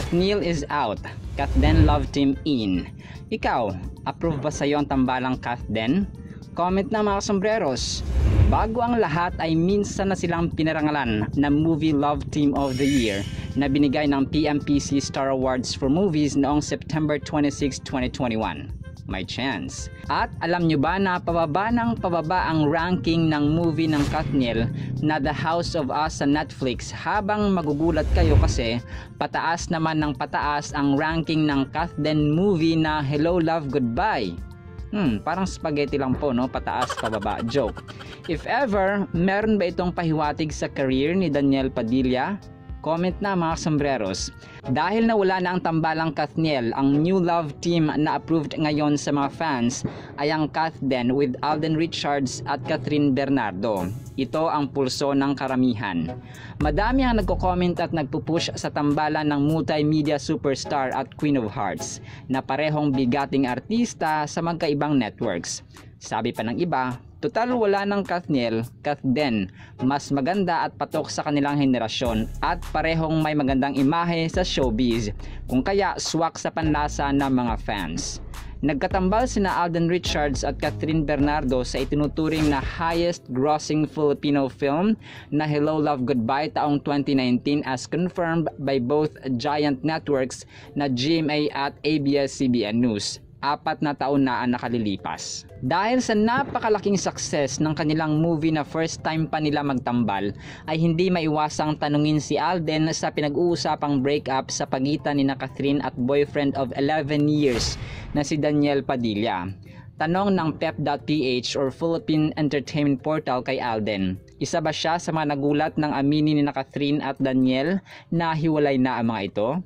Kathniel is out, Kathden love team in. Ikaw, approve ba sa'yo ang tambalang Kathden? Comment na mga sombreros. Bago ang lahat ay minsan na silang pinarangalan na Movie Love Team of the Year na binigay ng PMPC Star Awards for Movies noong September 26, 2021. May chance. At alam nyo ba na pababa ang ranking ng movie ng Kathniel na The House of Us sa Netflix, habang magugulat kayo kasi pataas naman ng pataas ang ranking ng Kathden movie na Hello Love Goodbye. Parang spaghetti lang po, no? Pataas pababa. Joke. If ever, meron ba itong pahiwatig sa career ni Daniel Padilla? Comment na mga sombreros. Dahil nawala na ang tambalang Kathniel, ang new love team na approved ngayon sa mga fans ay ang Kathden with Alden Richards at Catherine Bernardo. Ito ang pulso ng karamihan. Madami ang nagko-comment at nagpupush sa tambalan ng multimedia superstar at Queen of Hearts na parehong bigating artista sa magkaibang networks. Sabi pa ng iba, total wala ng Kathniel, Kathden, mas maganda at patok sa kanilang henerasyon at parehong may magandang imahe sa showbiz, kung kaya swak sa panlasa ng mga fans. Nagkatambal sina Alden Richards at Catherine Bernardo sa itinuturing na highest grossing Filipino film na Hello Love Goodbye taong 2019 as confirmed by both giant networks na GMA at ABS-CBN News. 4 na taon na ang nakalilipas. Dahil sa napakalaking success ng kanilang movie na first time pa nila magtambal, ay hindi maiwasang tanungin si Alden sa pinag-uusapang breakup sa pagitan ni Catherine at boyfriend of 11 years na si Daniel Padilla. Tanong ng pep.ph or Philippine Entertainment Portal kay Alden, isa ba siya sa mga nagulat ng aminin ni Catherine at Daniel na hiwalay na ang mga ito?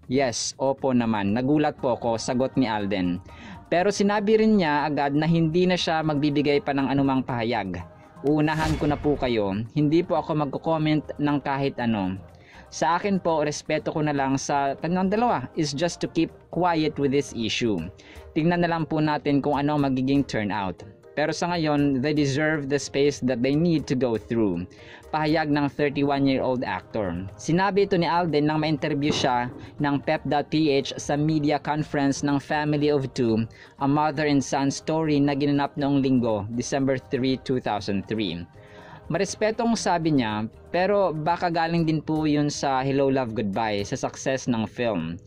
Yes, opo naman. Nagulat po ako, sagot ni Alden. Pero sinabi rin niya agad na hindi na siya magbibigay pa ng anumang pahayag. Uunahan ko na po kayo, hindi po ako magko-comment ng kahit ano. Sa akin po, respeto ko na lang sa kanilang dalawa is just to keep quiet with this issue. Tingnan na lang po natin kung ano magiging turnout. Pero sa ngayon, they deserve the space that they need to go through. Pahayag ng 31-year-old actor. Sinabi ito ni Alden nang ma-interview siya ng pep.ph sa media conference ng Family of Two, a mother and son story na ginanap noong linggo, December 3, 2003. Marespetong sabi niya, pero baka galing din po yun sa Hello Love Goodbye, sa success ng film.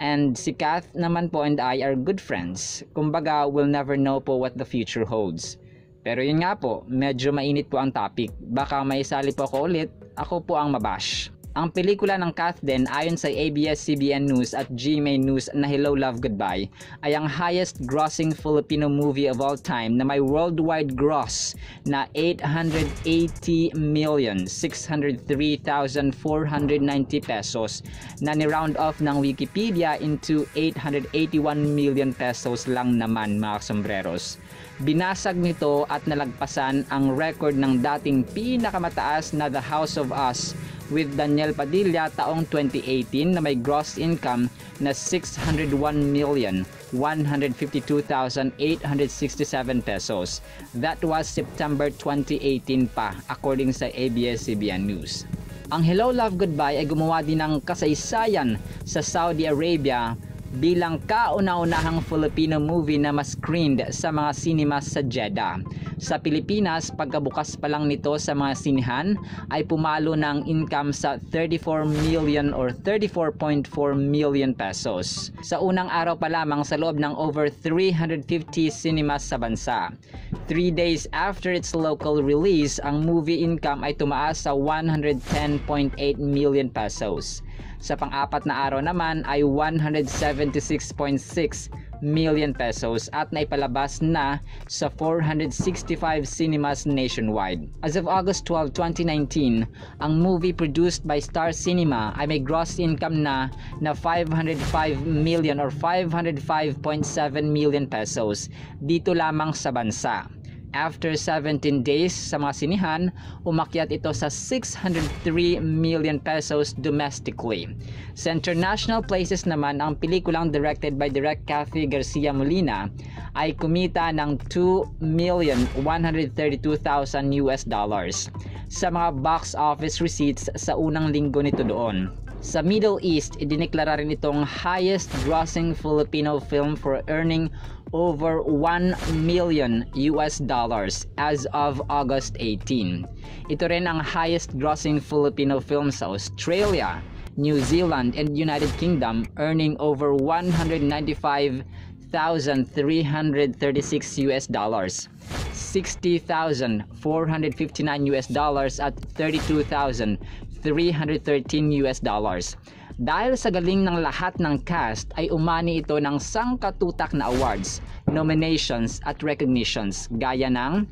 And si Kath naman po and I are good friends. Kumbaga, we'll never know po what the future holds. Pero yun nga po, medyo mainit po ang topic. Baka may isali po ako ulit, ako po ang mabash. Ang pelikula ng Kathden ayon sa ABS-CBN News at GMA News na Hello Love Goodbye ay ang highest grossing Filipino movie of all time na may worldwide gross na 880,603,490 pesos na ni-round off ng Wikipedia into 881 million pesos lang naman mga sombreros. Binasag nito at nalagpasan ang record ng dating pinakamataas na The House of Us with Daniel Padilla taong 2018 na may gross income na 601,152,867 pesos. That was September 2018 pa, according sa ABS-CBN News. Ang Hello Love Goodbye ay gumawa din ng kasaysayan sa Saudi Arabia bilang kauna-unahang Filipino movie na mas screened sa mga cinemas sa Jeddah. Sa Pilipinas, pagkabukas pa lang nito sa mga sinihan, ay pumalo ng income sa 34 million or 34.4 million pesos. Sa unang araw pa lamang sa loob ng over 350 cinemas sa bansa. 3 days after its local release, ang movie income ay tumaas sa 110.8 million pesos. Sa pang-apat na araw naman ay 176.6 million pesos at naipalabas na sa 465 cinemas nationwide. As of August 12, 2019, ang movie produced by Star Cinema ay may gross income na 505 million or 505.7 million pesos dito lamang sa bansa. After 17 days sa mga sinihan, umakyat ito sa 603 million pesos domestically. Sa international places naman, ang pelikulang directed by Direk Kathy Garcia Molina ay kumita ng $2,132,000 sa mga box office receipts sa unang linggo nito doon. Sa Middle East, idineklara rin itong highest grossing Filipino film for earning over $1 million as of August 18. Ito rin ang highest grossing Filipino film sa Australia, New Zealand, and United Kingdom, earning over $195,336 $60,459 at $32,313. Dahil sa galing ng lahat ng cast ay umani ito ng sangkatutak na awards, nominations at recognitions gaya ng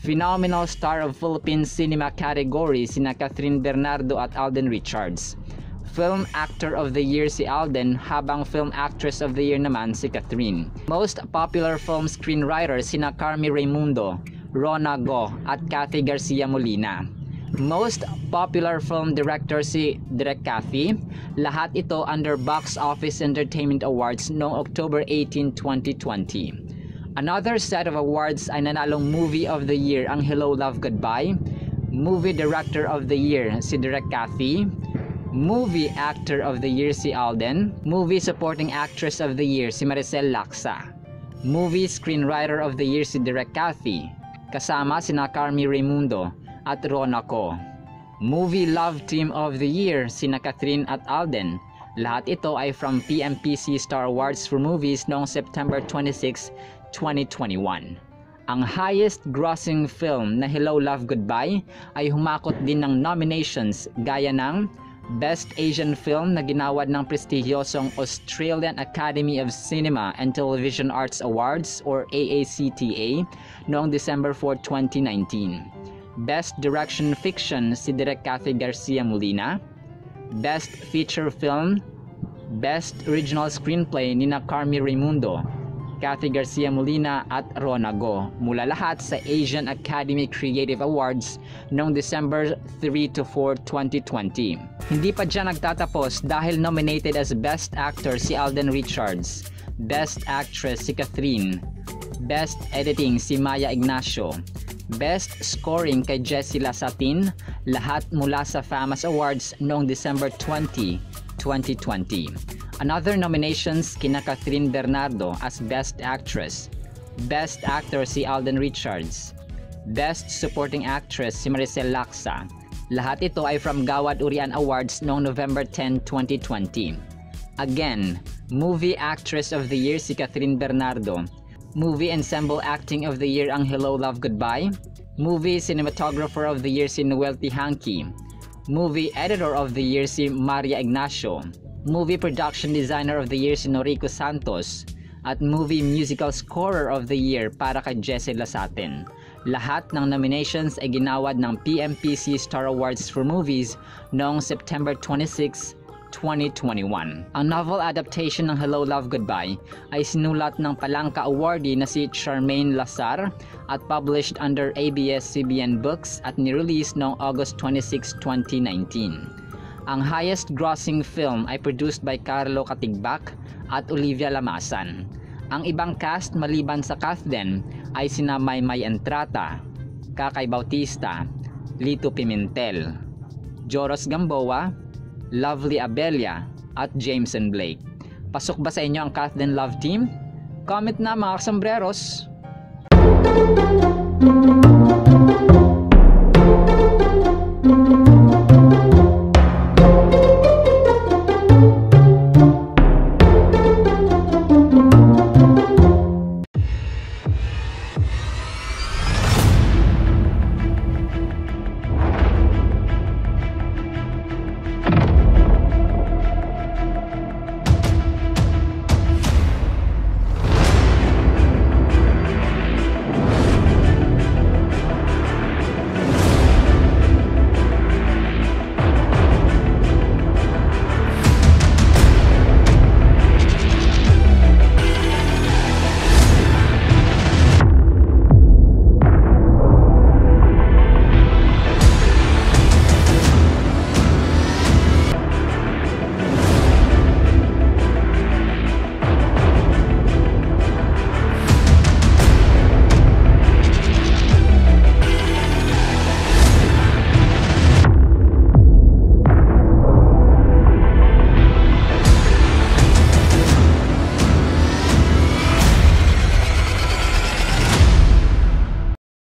Phenomenal Star of Philippine Cinema category sina Catherine Bernardo at Alden Richards. Film Actor of the Year si Alden, habang Film Actress of the Year naman si Catherine. Most Popular Film Screenwriter sina Carmi Raimundo, Rona Go at Cathy Garcia Molina. Most Popular Film Director si Direk Cathy. Lahat ito under Box Office Entertainment Awards noong October 18, 2020. Another set of awards ay nanalong Movie of the Year ang Hello Love Goodbye, Movie Director of the Year si Direk Cathy, Movie Actor of the Year si Alden, Movie Supporting Actress of the Year si Maricel Laksa, Movie Screenwriter of the Year si Direk Cathy, kasama sina Carmi Raimundo at Rona Ko. Movie Love Team of the Year sina Catherine at Alden. Lahat ito ay from PMPC Star Awards for Movies noong September 26, 2021. Ang highest grossing film na Hello Love Goodbye ay humakot din ng nominations gaya ng Best Asian Film na ginawad ng prestigyosong Australian Academy of Cinema and Television Arts Awards or AACTA noong December 4, 2019. Best Direction Fiction si Direk Cathy Garcia Molina, Best Feature Film, Best Original Screenplay nina Carmi Raimundo, Cathy Garcia Molina at Rona Go, mula lahat sa Asian Academy Creative Awards noong December 3 to 4, 2020. Hindi pa dyan nagtatapos dahil nominated as Best Actor si Alden Richards, Best Actress si Catherine, Best Editing si Maya Ignacio, Best Scoring kay Jessie Lasatin, lahat mula sa FAMAS Awards noong December 20, 2020. Another nominations kina Catherine Bernardo as Best Actress, Best Actor si Alden Richards, Best Supporting Actress si Maricel Laksa. Lahat ito ay from Gawad Urian Awards noong November 10, 2020. Again, Movie Actress of the Year si Catherine Bernardo, Movie Ensemble Acting of the Year ang Hello Love Goodbye, Movie Cinematographer of the Year si Noel Tihanki, Movie Editor of the Year si Maria Ignacio, Movie Production Designer of the Year si Noriko Santos, at Movie Musical Scorer of the Year para kay Jessie Lasatin. Lahat ng nominations ay ginawad ng PMPC Star Awards for Movies noong September 26, 2021. Ang novel adaptation ng Hello Love Goodbye ay sinulat ng Palangka awardee na si Charmaine Lazar at published under ABS-CBN Books at nirelease noong August 26, 2019. Ang highest grossing film ay produced by Carlo Katigbak at Olivia Lamasan. Ang ibang cast maliban sa Kathden ay sina Maymay Entrata, Kakay Bautista, Lito Pimentel, Joros Gamboa, Lovely Abelia at Jameson Blake. Pasok ba sa inyo ang Kathden Love Team? Comment na mga kasombreros!